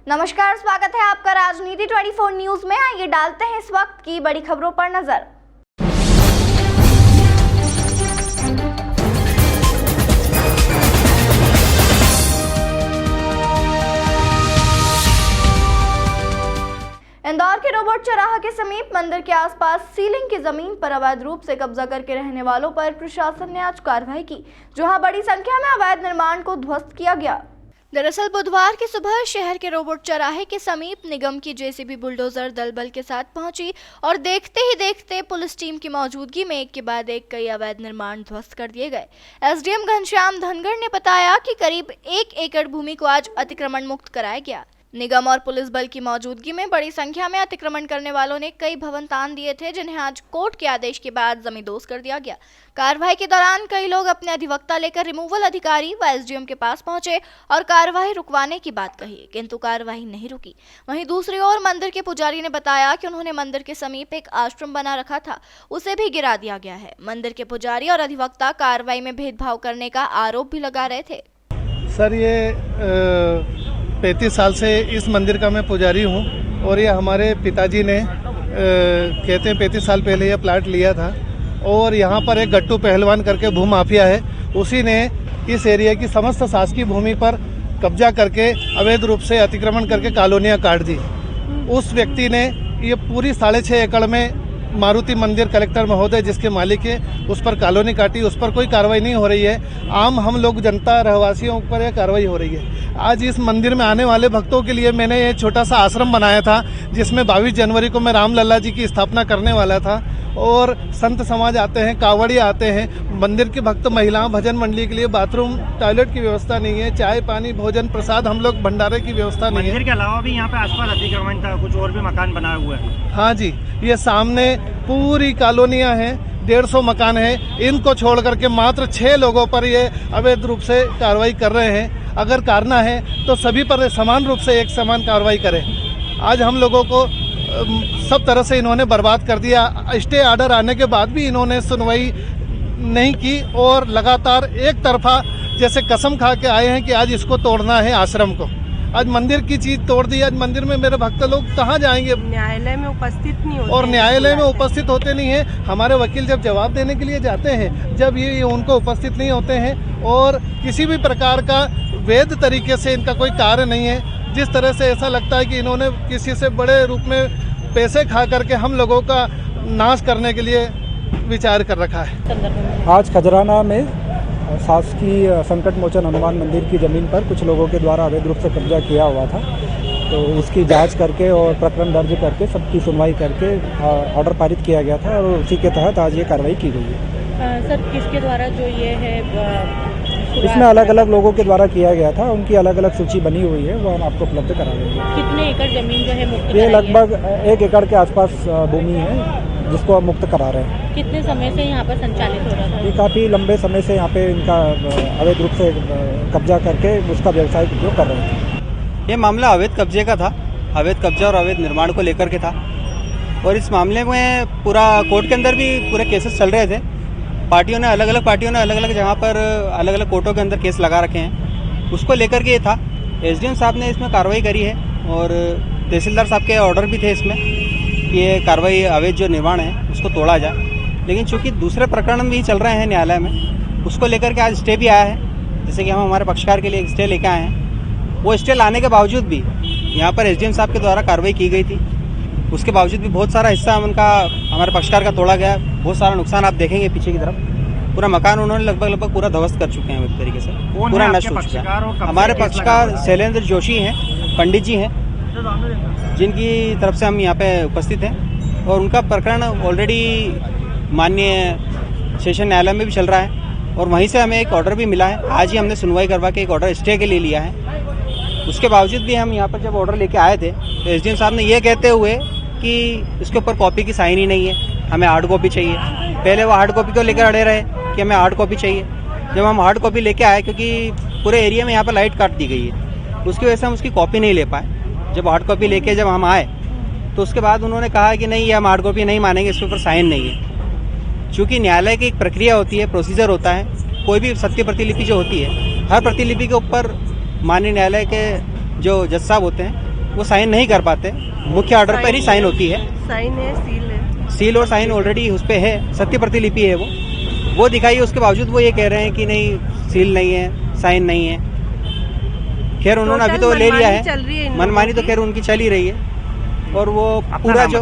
नमस्कार, स्वागत है आपका राजनीति 24 न्यूज में। आइए डालते हैं इस वक्त की बड़ी खबरों पर नजर। इंदौर के रोबोट चौराहा के समीप मंदिर के आसपास सीलिंग की जमीन पर अवैध रूप से कब्जा करके रहने वालों पर प्रशासन ने आज कार्रवाई की, जहां बड़ी संख्या में अवैध निर्माण को ध्वस्त किया गया। दरअसल बुधवार की सुबह शहर के रोबोट चौराहे के समीप निगम की जेसीबी बुलडोजर दल बल के साथ पहुंची और देखते ही देखते पुलिस टीम की मौजूदगी में एक के बाद एक कई अवैध निर्माण ध्वस्त कर दिए गए। एसडीएम घनश्याम धनगड़ ने बताया कि करीब 1 एकड़ भूमि को आज अतिक्रमण मुक्त कराया गया। निगम और पुलिस बल की मौजूदगी में बड़ी संख्या में अतिक्रमण करने वालों ने कई भवन तान दिए थे, जिन्हें आज कोर्ट के आदेश के बाद जमींदोज कर दिया गया। कार्रवाई के दौरान कई लोग अपने अधिवक्ता लेकर रिमूवल अधिकारी व एसडीएम के पास पहुंचे और कार्रवाई रुकवाने की बात कही, किंतु कार्रवाई नहीं रुकी। वहीं दूसरी ओर मंदिर के पुजारी ने बताया कि उन्होंने मंदिर के समीप एक आश्रम बना रखा था, उसे भी गिरा दिया गया है। मंदिर के पुजारी और अधिवक्ता कार्रवाई में भेदभाव करने का आरोप भी लगा रहे थे। सर, ये 35 साल से इस मंदिर का मैं पुजारी हूँ और ये हमारे पिताजी ने कहते हैं 35 साल पहले ये प्लाट लिया था और यहाँ पर एक गट्टू पहलवान करके भूमाफिया है, उसी ने इस एरिया की समस्त शासकीय भूमि पर कब्जा करके अवैध रूप से अतिक्रमण करके कॉलोनियाँ काट दी। उस व्यक्ति ने ये पूरी 6.5 एकड़ में मारुति मंदिर कलेक्टर महोदय जिसके मालिक है उस पर कॉलोनी काटी, उस पर कोई कार्रवाई नहीं हो रही है। आम हम लोग जनता रहवासियों पर यह कार्रवाई हो रही है। आज इस मंदिर में आने वाले भक्तों के लिए मैंने ये छोटा सा आश्रम बनाया था, जिसमें 22 जनवरी को मैं रामलला जी की स्थापना करने वाला था और संत समाज आते हैं, कांवड़िया आते हैं। मंदिर के भक्त महिलाओं भजन मंडली के लिए बाथरूम टॉयलेट की व्यवस्था नहीं है, चाय पानी भोजन प्रसाद हम लोग भंडारे की व्यवस्था नहीं है। मंदिर के अलावा भी यहाँ पे आसपास अतिक्रमण था, कुछ और भी मकान बनाए हुए हैं। हाँ जी, ये सामने पूरी कॉलोनियाँ हैं, 150 मकान है। इनको छोड़ करके मात्र 6 लोगों पर ये अवैध रूप से कार्रवाई कर रहे हैं। अगर करना है तो सभी पर समान रूप से एक समान कार्रवाई करें। आज हम लोगों को सब तरह से इन्होंने बर्बाद कर दिया। स्टे ऑर्डर आने के बाद भी इन्होंने सुनवाई नहीं की और लगातार एक तरफा जैसे कसम खा के आए हैं कि आज इसको तोड़ना है आश्रम को। आज मंदिर की चीज तोड़ दी। आज मंदिर में मेरे भक्त लोग कहाँ जाएंगे? न्यायालय में उपस्थित नहीं होते और न्यायालय में उपस्थित होते नहीं हैं। हमारे वकील जब जवाब देने के लिए जाते हैं, जब ये उनको उपस्थित नहीं होते हैं और किसी भी प्रकार का वैध तरीके से इनका कोई कार्य नहीं है। जिस तरह से ऐसा लगता है कि इन्होंने किसी से बड़े रूप में पैसे खा करके हम लोगों का नाश करने के लिए विचार कर रखा है। आज खजराना में शासकीय संकट मोचन हनुमान मंदिर की ज़मीन पर कुछ लोगों के द्वारा अवैध रूप से कब्जा किया हुआ था, तो उसकी जांच करके और प्रकरण दर्ज करके सबकी सुनवाई करके ऑर्डर पारित किया गया था और उसी के तहत आज ये कार्रवाई की गई है। सर, किसके द्वारा जो ये है इसमें अलग अलग लोगों के द्वारा किया गया था, उनकी अलग अलग सूची बनी हुई है, वो हम आपको उपलब्ध करा देंगे। कितने एकड़ जमीन जो है मुक्त? ये लगभग 1 एकड़ के आसपास भूमि है जिसको हम मुक्त करा रहे हैं। कितने समय से यहाँ पर संचालित हो रहा था? ये काफ़ी लंबे समय से यहाँ पे इनका अवैध रूप से कब्जा करके उसका व्यवसायिक उपयोग कर रहे थे। ये मामला अवैध कब्जे का था, अवैध कब्जा और अवैध निर्माण को लेकर के था और इस मामले में पूरा कोर्ट के अंदर भी पूरे केसेस चल रहे थे। अलग अलग पार्टियों ने अलग अलग जगह पर अलग अलग कोर्टों के अंदर केस लगा रखे हैं। उसको लेकर के ये था, एसडीएम साहब ने इसमें कार्रवाई करी है और तहसीलदार साहब के ऑर्डर भी थे इसमें कि ये कार्रवाई अवैध जो निर्माण है उसको तोड़ा जाए। लेकिन चूंकि दूसरे प्रकरण भी चल रहे हैं न्यायालय में, उसको लेकर के आज स्टे भी आया है। जैसे कि हम हमारे पक्षकार के लिए एक स्टे लेके आए हैं, वो स्टे लाने के बावजूद भी यहाँ पर एसडीएम साहब के द्वारा कार्रवाई की गई थी। उसके बावजूद भी बहुत सारा हिस्सा उनका हमारे पक्षकार का तोड़ा गया। बहुत सारा नुकसान आप देखेंगे पीछे की तरफ, पूरा मकान उन्होंने लगभग पूरा ध्वस्त कर चुके हैं एक तरीके से, पूरा नष्ट हो चुका है। हमारे पक्षकार शैलेंद्र जोशी हैं, पंडित जी हैं, जिनकी तरफ से हम यहाँ पे उपस्थित हैं और उनका प्रकरण ऑलरेडी माननीय सेशन न्यायालय में भी चल रहा है और वहीं से हमें एक ऑर्डर भी मिला है। आज ही हमने सुनवाई करवा के एक ऑर्डर स्टे के लिए लिया है। उसके बावजूद भी हम यहाँ पर जब ऑर्डर लेके आए थे तो एसडीएम साहब ने ये कहते हुए कि इसके ऊपर कॉपी की साइन ही नहीं है, हमें हार्ड कॉपी चाहिए। पहले वो हार्ड कॉपी को लेकर अड़े रहे कि हमें हार्ड कॉपी चाहिए। जब हम हार्ड कॉपी लेके आए, क्योंकि पूरे एरिया में यहाँ पर लाइट काट दी गई है, उसकी वजह से हम उसकी कॉपी नहीं ले पाए। जब हार्ड कॉपी लेके जब हम आए तो उसके बाद उन्होंने कहा कि नहीं, ये हम हार्ड कॉपी नहीं मानेंगे, इसके ऊपर साइन नहीं है। चूँकि न्यायालय की एक प्रक्रिया होती है, प्रोसीजर होता है, कोई भी सत्य प्रतिलिपि जो होती है, हर प्रतिलिपि के ऊपर माननीय न्यायालय के जो जज साहब होते हैं वो साइन नहीं कर पाते। मुख्य ऑर्डर पर ही साइन होती है। साइन है, सील है। सील और साइन ऑलरेडी उस पर है, सत्य प्रतिलिपि है वो दिखाई। उसके बावजूद वो ये कह रहे हैं कि नहीं सील नहीं है, साइन नहीं है। खैर उन्होंने अभी तो ले लिया है, मनमानी तो खैर उनकी चल ही रही है। और वो पूरा जो